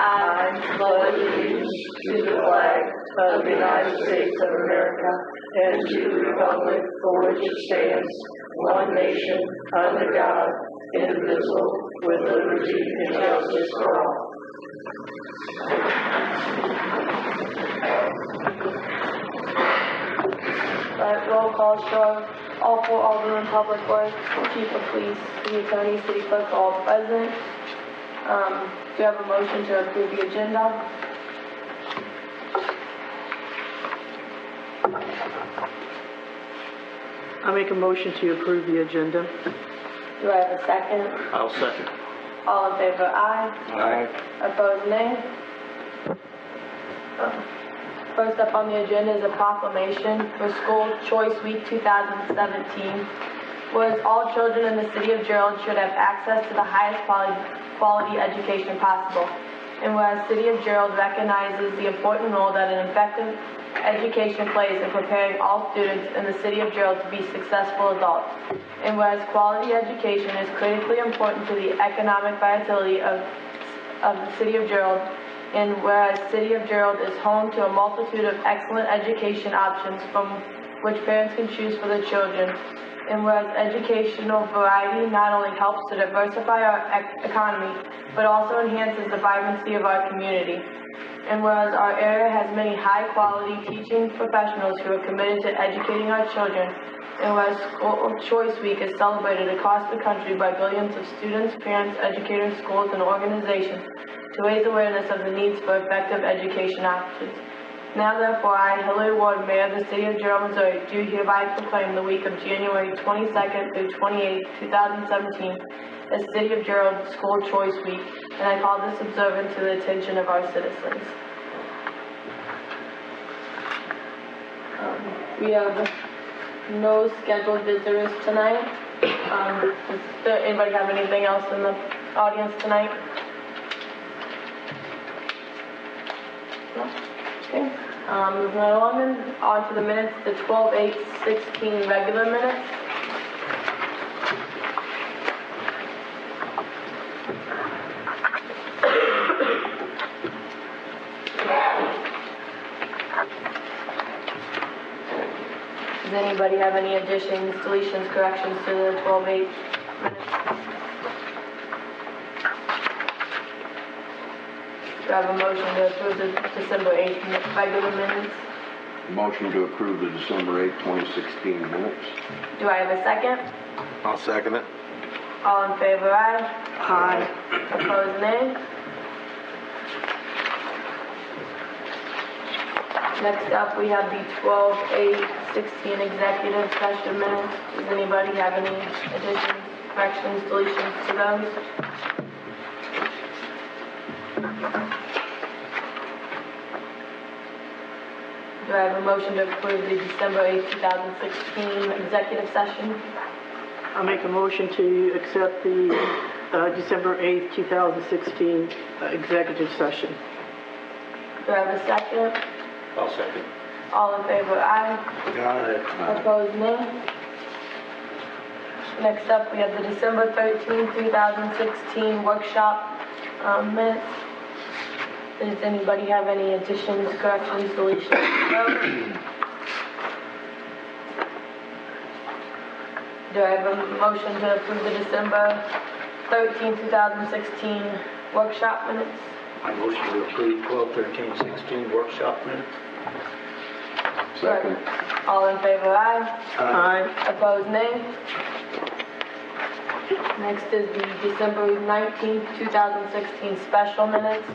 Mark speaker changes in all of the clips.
Speaker 1: I pledge allegiance to the flag of the United States of America and to the republic for which it stands, one nation, under God, indivisible, with liberty and justice for all.
Speaker 2: Roll call show. All four aldermen, public works, chief of police, city attorney, city clerk, all present. Do you have a motion to approve the agenda?
Speaker 3: I make a motion to approve the agenda.
Speaker 2: Do I have a second?
Speaker 4: I'll second.
Speaker 2: All in favor, aye.
Speaker 4: Aye.
Speaker 2: Opposed, nay. First up on the agenda is a proclamation for School Choice Week 2017. Whereas all children in the city of Gerald should have access to the highest quality education possible. And whereas City of Gerald recognizes the important role that an effective education plays in preparing all students in the city of Gerald to be successful adults. And whereas quality education is critically important to the economic vitality of the city of Gerald, and whereas City of Gerald is home to a multitude of excellent education options from which parents can choose for their children, and whereas educational variety not only helps to diversify our economy, but also enhances the vibrancy of our community. And whereas our area has many high-quality teaching professionals who are committed to educating our children, and whereas School Choice Week is celebrated across the country by billions of students, parents, educators, schools, and organizations to raise awareness of the needs for effective education options. Now therefore, I, Hillary Ward, Mayor of the City of Gerald, Missouri, do hereby proclaim the week of January 22nd through 28th, 2017 as City of Gerald School Choice Week, and I call this observance to the attention of our citizens. We have no scheduled visitors tonight. Does anybody have anything else in the audience tonight? No? Okay. Moving along on to the minutes, the 12/8/16 regular minutes. Does anybody have any additions, deletions, corrections to the 12/8 minutes? Do I have a motion to approve the December 8th regular minutes?
Speaker 5: Motion to approve the December 8th, 2016 minutes.
Speaker 2: Do I have a second?
Speaker 4: I'll second it.
Speaker 2: All in favor, aye.
Speaker 3: Aye.
Speaker 2: Opposed, nay. Next up, we have the 12/8/16 executive session minutes. Does anybody have any additions, corrections, deletions to those? Do I have a motion to approve the December 8th, 2016 executive session?
Speaker 3: I make a motion to accept the December 8th, 2016 executive session.
Speaker 2: Do I have a second?
Speaker 4: I'll second.
Speaker 2: All in favor, aye.
Speaker 4: Aye.
Speaker 2: Opposed, nay. Next up, we have the December 13th, 2016 workshop minutes. Does anybody have any additions, corrections, deletions? No? Do I have a motion to approve the December 13th, 2016 workshop minutes?
Speaker 4: I motion to approve 12/13/16 workshop minutes.
Speaker 5: Second.
Speaker 2: All in favor, aye.
Speaker 3: Aye.
Speaker 2: Opposed, nay. Next is the December 19th, 2016 special minutes.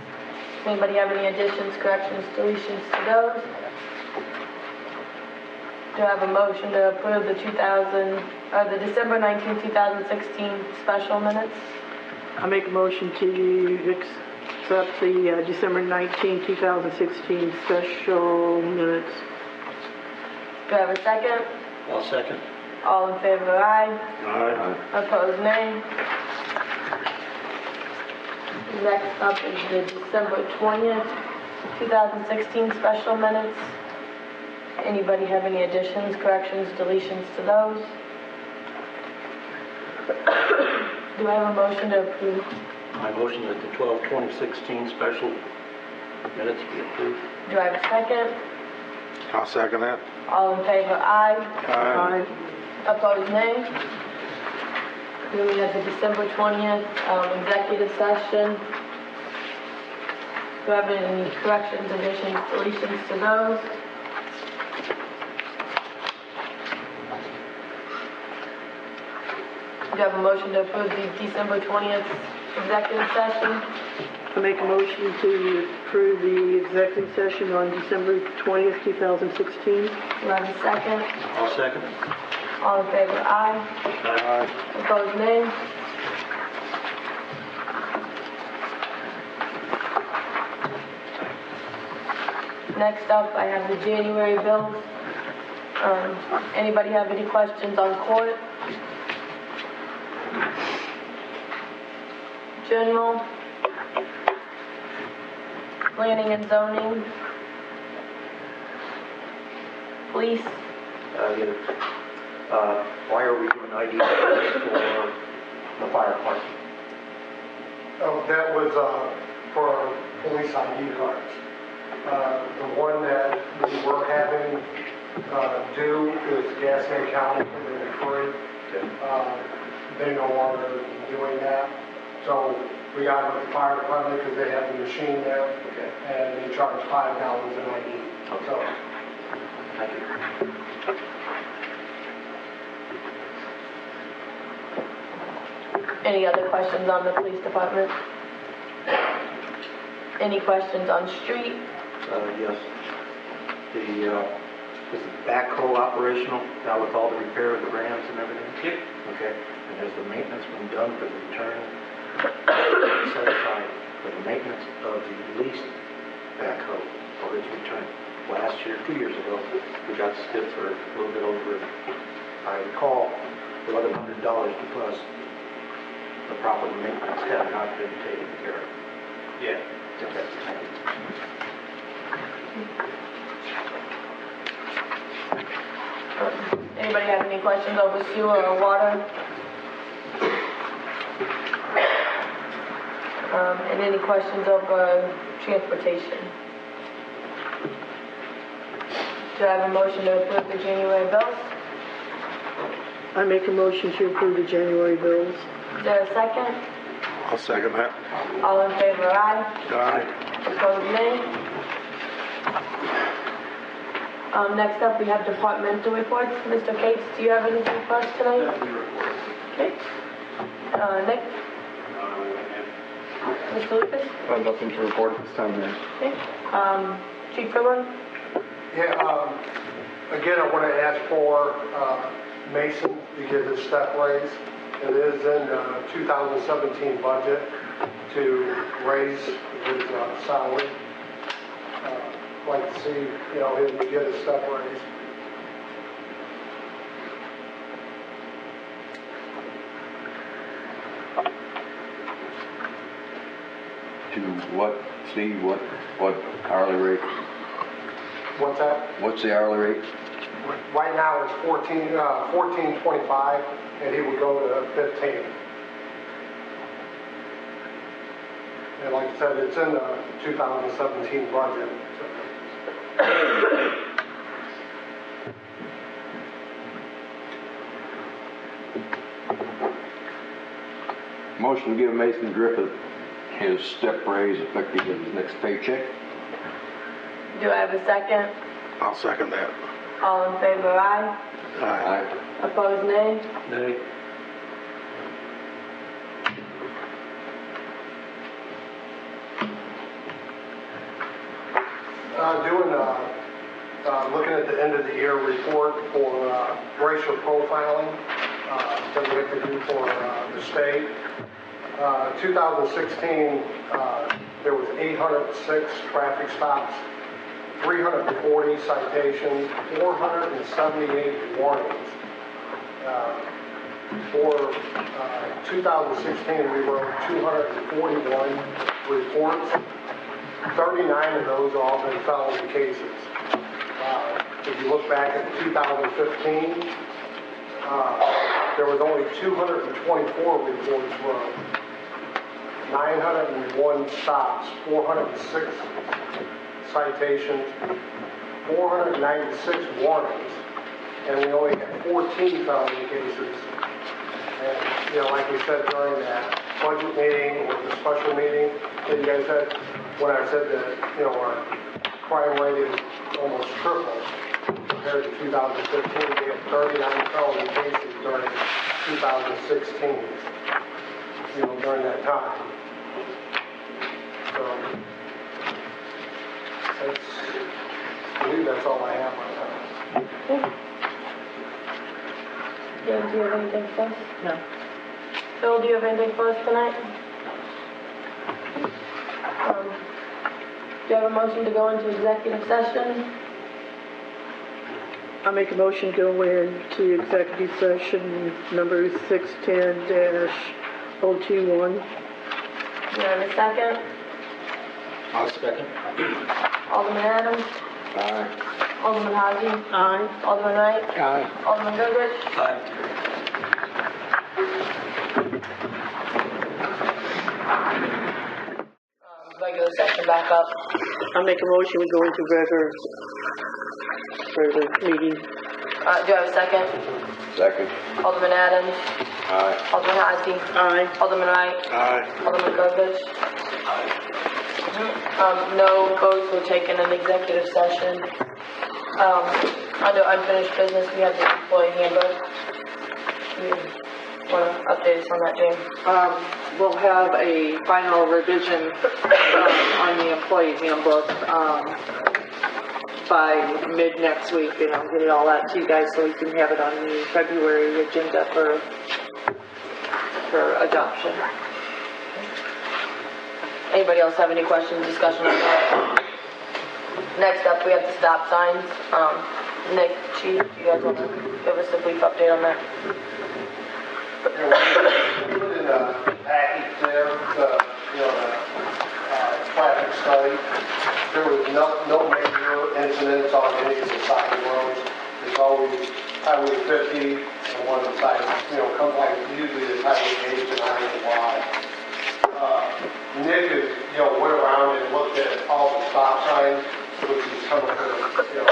Speaker 2: Does anybody have any additions, corrections, deletions to those? Do I have a motion to approve the December 19th, 2016 special minutes?
Speaker 3: I make a motion to accept the December 19th, 2016 special minutes.
Speaker 2: Do I have a second?
Speaker 4: I'll second.
Speaker 2: All in favor, aye.
Speaker 4: Aye.
Speaker 2: Opposed, nay. Next up is the December 20th, 2016 special minutes. Anybody have any additions, corrections, deletions to those? Do I have a motion to approve
Speaker 4: I motion that the 12/2016 special minutes be approved.
Speaker 2: Do I have a second?
Speaker 6: I'll second that.
Speaker 2: All in favor, aye.
Speaker 3: Aye.
Speaker 2: Opposed, nay. Then we have the December 20th executive session. Do I have any corrections, additions, deletions to those? Do you have a motion to approve the December 20th executive session?
Speaker 3: I make a motion to approve the executive session on December 20th, 2016.
Speaker 2: Do I have a second?
Speaker 4: I'll second.
Speaker 2: All in favor, aye.
Speaker 6: Aye.
Speaker 2: Opposed, nay. Next up, I have the January bills. Anybody have any questions on court? General? Planning and zoning? Police?
Speaker 4: Yes. Why are we doing ID cards for the fire department?
Speaker 7: Oh, that was for our police ID cards. The one that we were having due is Gaston County for the free. They no longer doing that. So we got with the fire department because they have the machine there.
Speaker 4: Okay.
Speaker 7: And they charge $5 an ID.
Speaker 4: Okay.
Speaker 7: So
Speaker 4: Thank you.
Speaker 2: Any other questions on the police department? Any questions on street?
Speaker 4: Yes. Is the backhoe operational now with all the repair of the Rams and everything? Yep. Okay. And has the maintenance been done for the return set aside for the maintenance of the leased backhoe for its return? Last year, 2 years ago, we got stiff for a little bit over, I recall, $1,100 because the proper maintenance had not been taken care of. Yeah. Okay. Thank you.
Speaker 2: Anybody have any questions over sewer or water? And any questions over transportation? Do I have a motion to approve the January bills?
Speaker 3: I make a motion to approve the January bills.
Speaker 2: Is there a second?
Speaker 6: I'll second that.
Speaker 2: All in favor, aye.
Speaker 6: Aye.
Speaker 2: Opposed, nay. Next up, we have departmental reports. Mr. Cates, do you have anything for us tonight? Okay. Nick? Mr. Lucas?
Speaker 5: Nothing to report at this time, Mayor.
Speaker 2: Okay. Chief Goodwin?
Speaker 7: yeah, again, I want to ask for Mason to get his step raise. It is in the 2017 budget to raise his salary. Like to see, him get a step raise.
Speaker 5: To what, Steve, what hourly rate?
Speaker 7: What's that?
Speaker 5: What's the hourly rate?
Speaker 7: Right now it's $14.25, and he would go to 15. And like I said, it's in the 2017 budget.
Speaker 5: Motion to give Mason Griffith his step raise effective with his next paycheck.
Speaker 2: Do I have a second?
Speaker 6: I'll second that.
Speaker 2: All in favor, aye.
Speaker 6: Aye.
Speaker 2: Opposed, nay.
Speaker 4: Nay.
Speaker 7: Looking at the end of the year report for racial profiling that we have to do for the state. 2016, there was 806 traffic stops, 340 citations, 478 warnings. For 2016, we wrote 241 reports. 39 of those have all been felony cases. If you look back at 2015, there was only 224 reports wrote. 901 stops, 406 citations, 496 warnings, and we only had 14 felony cases. And, you know, like we said during that budget meeting or the special meeting that you guys had, when I said that, you know, our crime rate is almost triple compared to 2015, we had 39 felony cases during 2016, you know, during that time. So, I believe that's all I have right now.
Speaker 2: Dan, do you have anything for us?
Speaker 3: No.
Speaker 2: Phil, do you have anything for us tonight? Do you have a motion to go into executive session?
Speaker 3: I make a motion to go into executive session number 610-021.
Speaker 2: Do you have a second?
Speaker 4: I'll second.
Speaker 2: Alderman Adams?
Speaker 5: Aye.
Speaker 2: Alderman Hodges?
Speaker 3: Aye.
Speaker 2: Alderman Wright?
Speaker 5: Aye.
Speaker 2: Alderman Goodrich? Regular session back up.
Speaker 3: I make a motion we go into regular meeting.
Speaker 2: Do you have a second?
Speaker 5: Second.
Speaker 2: Alderman Adams?
Speaker 5: Aye.
Speaker 2: Alderman Hodges?
Speaker 3: Aye.
Speaker 2: Alderman Wright?
Speaker 6: Aye.
Speaker 2: Alderman Goodrich? No votes were taken in executive session. Under unfinished business, we have the employee handbook. You want to update us on that, James?
Speaker 8: We'll have a final revision on the employee handbook by mid next week, and I'll get it all out to you guys so we can have it on the February agenda for adoption.
Speaker 2: Anybody else have any questions, discussion on that? Next up, we have the stop signs. Nick, Chief, you guys want to give us a brief update on that?
Speaker 7: Put in a package there, you know, the traffic study. There was no major incidents on any of the side roads. There's always Highway 50 and one of the side, you know, come like usually it's Highway 8 and Highway Y. Nick is, you know, went around and looked at all the stop signs, which is coming from, you know,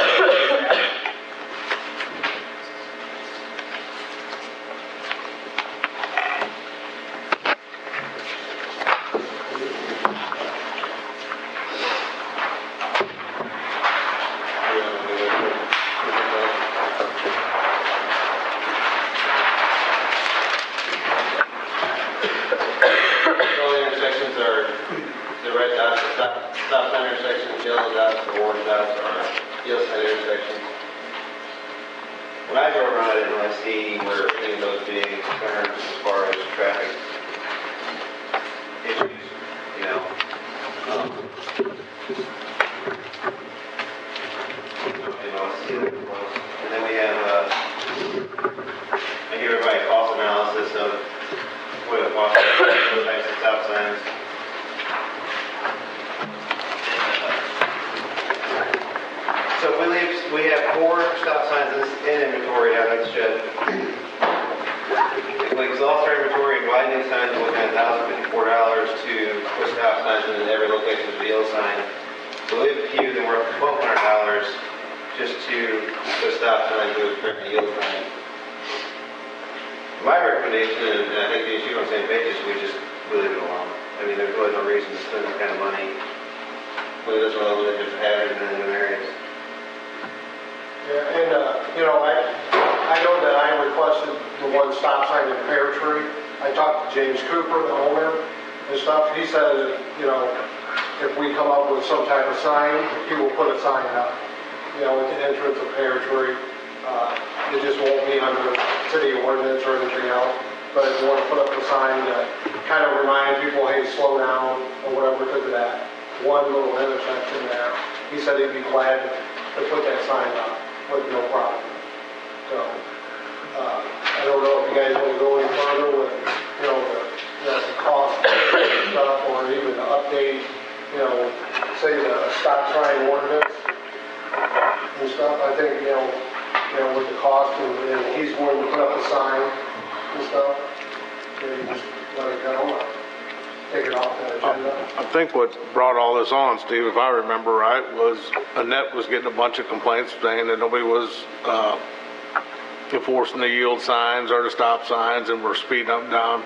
Speaker 9: stop sign intersections, yellow dots, or orange dots, or yield sign intersections. When I drove around, I didn't really see where any of those being concerned as far as traffic issues, you know. And then we have, I give everybody a cost analysis of what it costs for those types of stop signs. So we have 4 stop signs in inventory out of the shed. If we exhaust our inventory and widening signs, we're looking at $1,054 to put stop signs in every location with a yield sign. So we have a few, then we're up to $1,200 just to put stop signs with a yield sign. My recommendation, and I think the issue on the same page, is we just leave it alone. I mean, there's really no reason to spend that kind of money when it doesn't really look at hazard in the new areas.
Speaker 7: Yeah, and, you know, I know that I requested the one stop sign in Pear Tree. I talked to James Cooper, the owner, and stuff. He said that, you know, if we come up with some type of sign, he will put a sign up, you know, at the entrance of Pear Tree. It just won't be under city ordinance or anything else. But if you want to put up a sign to kind of remind people, hey, slow down or whatever, because of that one little intersection there, he said he'd be glad to put that sign up with no problem. So, I don't know if you guys want to go any further with, you know, the cost and stuff, or even the update, you know, say the stop sign ordinance and stuff. I think, you know, with the cost and he's willing to put up a sign and stuff, so you just let it go. take it off the agenda.
Speaker 6: I think what brought all this on, Steve, if I remember right, was Annette was getting a bunch of complaints saying that nobody was enforcing the yield signs or the stop signs and were speeding up and down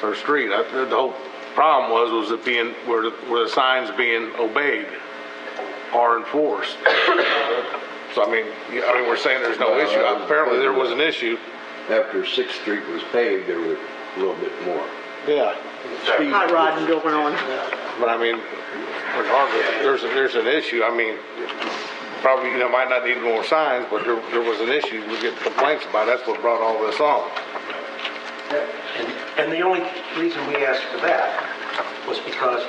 Speaker 6: her street. The whole problem was it being where the signs being obeyed or enforced. So I mean, we're saying there's no issue. Apparently there was an issue.
Speaker 5: After 6th Street was paved, there was a little bit more.
Speaker 6: Yeah.
Speaker 5: Speed.
Speaker 3: Hot rodding going on.
Speaker 6: But I mean, regardless, there's an issue. I mean, probably, might not need more signs, but there was an issue. We get complaints about it. That's what brought all this on.
Speaker 4: And the only reason we asked for that was because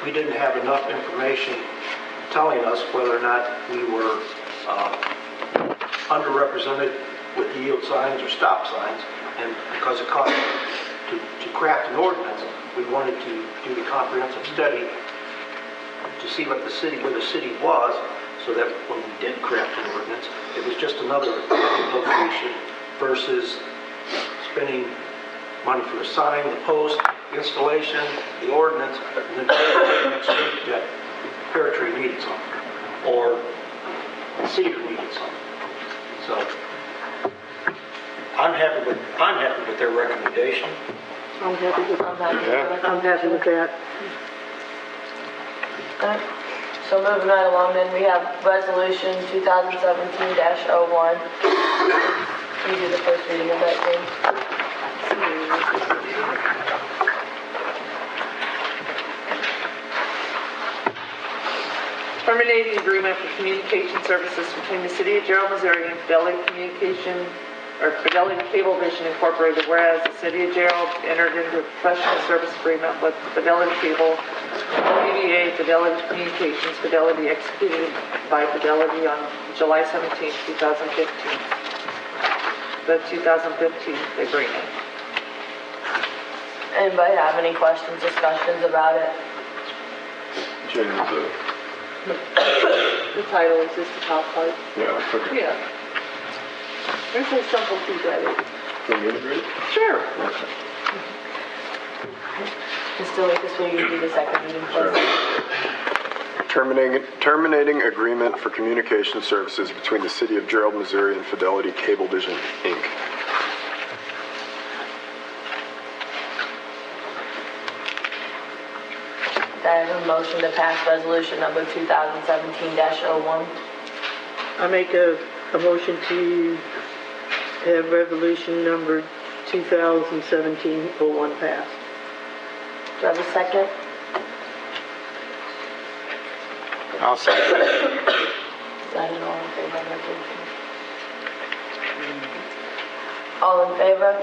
Speaker 4: we didn't have enough information telling us whether or not we were underrepresented with yield signs or stop signs, and because it cost to craft an ordinance, we wanted to do the comprehensive study to see what where the city was, so that when we did craft an ordinance, it was just another location versus spending money for the sign, the post, the installation, the ordinance, and then next week that Pear Tree needed something, or Cedar needed something. So I'm happy with their recommendation.
Speaker 3: I'm happy with
Speaker 6: Yeah.
Speaker 3: I'm happy with that.
Speaker 2: Alright, so moving right along then, we have resolution 2017-01. Can you do the first reading of that, James?
Speaker 8: Terminating agreement for communication services between the City of Gerald, Missouri and Fidelity Cablevision Incorporated, whereas the City of Gerald entered into a professional service agreement with Fidelity Cable, DBA Fidelity Communications, Fidelity executed by Fidelity on July 17, 2015. The 2015 agreement.
Speaker 2: Anybody have any questions, discussions about it?
Speaker 5: Change
Speaker 8: The title is just the top part.
Speaker 5: yeah, okay.
Speaker 8: Yeah. There's a simple key at it.
Speaker 5: Can we integrate?
Speaker 8: Sure.
Speaker 2: Just delete this so you can do the second reading first.
Speaker 10: Terminating agreement for communication services between the City of Gerald, Missouri and Fidelity Cablevision, Inc.
Speaker 2: I have a motion to pass resolution number 2017-01.
Speaker 3: I make a motion to have resolution number 2017-01 passed.
Speaker 2: Do I have a second?
Speaker 6: I'll second it.
Speaker 2: Is that an all in favor of resolution? All in favor?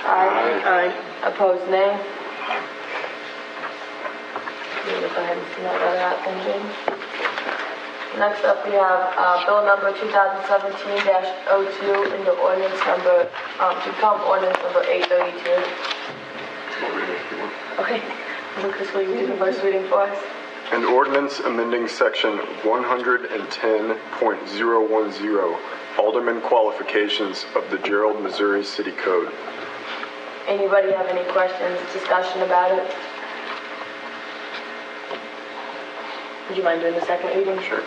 Speaker 2: Aye.
Speaker 3: Aye.
Speaker 2: Opposed, nay? You want to go ahead and see that letter out then, James? Next up, we have bill number 2017-02 and the ordinance number, to become ordinance number 832. Okay, Lucas, will you do the first reading for us?
Speaker 10: An ordinance amending section 110.010, Alderman qualifications of the Gerald, Missouri City Code.
Speaker 2: Anybody have any questions, discussion about it? Would you mind doing the second reading? Sure.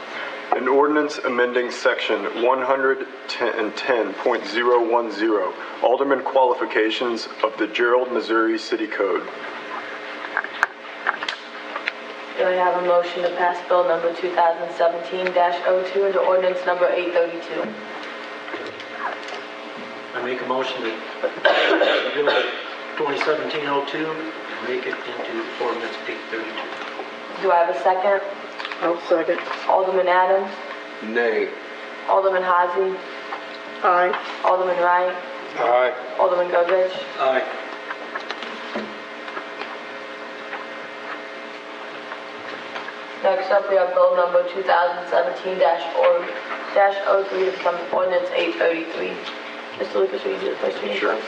Speaker 10: An ordinance amending section 110.010, Alderman qualifications of the Gerald, Missouri City Code.
Speaker 2: Do I have a motion to pass bill number 2017-02 into ordinance number 832?
Speaker 4: I make a motion to bill 2017-02 and make it into ordinance 832.
Speaker 2: Do I have a second?
Speaker 3: I'll second.
Speaker 2: Alderman Adams?
Speaker 5: Nay.
Speaker 2: Alderman Hazy?
Speaker 3: Aye.
Speaker 2: Alderman Wright?
Speaker 6: Aye.
Speaker 2: Alderman Govich?
Speaker 4: Aye.
Speaker 2: Next up, we have bill number 2017-03 to become ordinance 833. Mr. Lucas, will you do the first reading?
Speaker 10: Sure.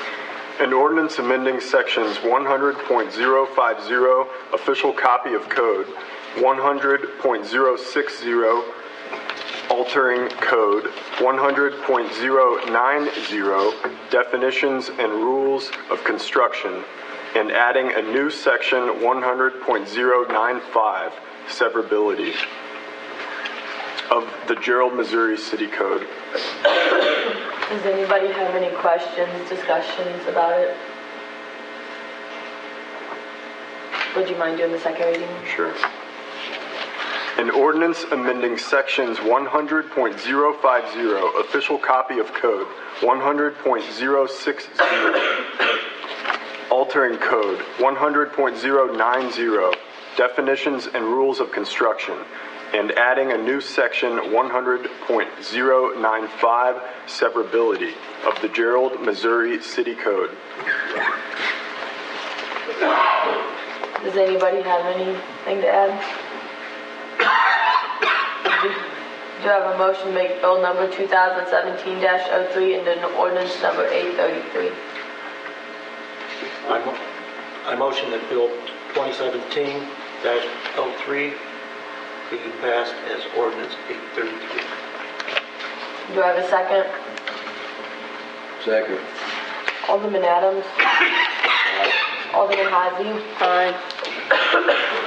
Speaker 10: An ordinance amending sections 100.050, official copy of code, 100.060, altering code, 100.090, definitions and rules of construction, and adding a new section 100.095, severability of the Gerald, Missouri City Code.
Speaker 2: Does anybody have any questions, discussions about it? Would you mind doing the second reading?
Speaker 10: Sure. An ordinance amending sections 100.050, official copy of code, 100.060, altering code, 100.090, definitions and rules of construction, and adding a new section 100.095, severability of the Gerald, Missouri City Code.
Speaker 2: Does anybody have anything to add? Do you have a motion to make bill number 2017-03 into an ordinance number 833?
Speaker 4: I motion that Bill 2017-03 be passed as ordinance 833.
Speaker 2: Do I have a second?
Speaker 5: Second.
Speaker 2: Alderman Adams? Alderman Hazy?
Speaker 3: Aye.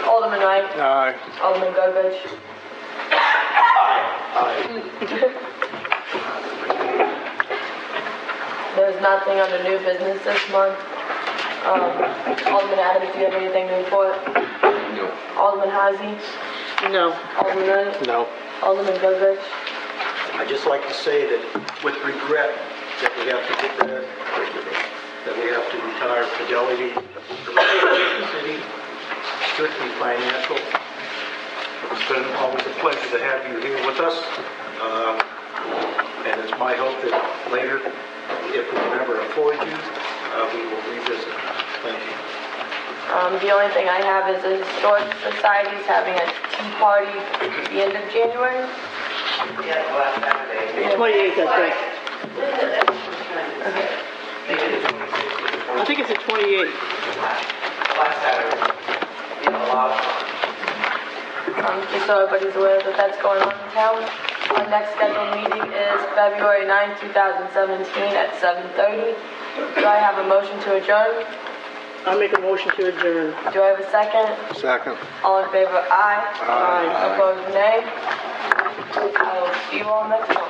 Speaker 2: Alderman Wright?
Speaker 6: Aye.
Speaker 2: Alderman Gerald? There's nothing under new business this month. Alderman Adams, do you have anything to report?
Speaker 5: No.
Speaker 2: Alderman Hazy?
Speaker 3: No.
Speaker 2: Alderman Wright?
Speaker 6: No.
Speaker 2: Alderman Gerald?
Speaker 4: I'd just like to say that with regret that we have to get that we have to retire Fidelity from the city, strictly financial. It's been always a pleasure to have you here with us. And it's my hope that later, if we can ever afford you, we will revisit. Thank you.
Speaker 2: The only thing I have is the Historic Society is having a tea party at the end of January.
Speaker 3: 28th, I think. I think it's the 28th.
Speaker 2: Just so everybody's aware that that's going on in town. Our next scheduled meeting is February 9th, 2017 at 7:30. Do I have a motion to adjourn?
Speaker 3: I'll make a motion to adjourn.
Speaker 2: Do I have a second?
Speaker 6: Second.
Speaker 2: All in favor, aye.
Speaker 3: Aye.
Speaker 2: Opposed, nay. I will see you all next month.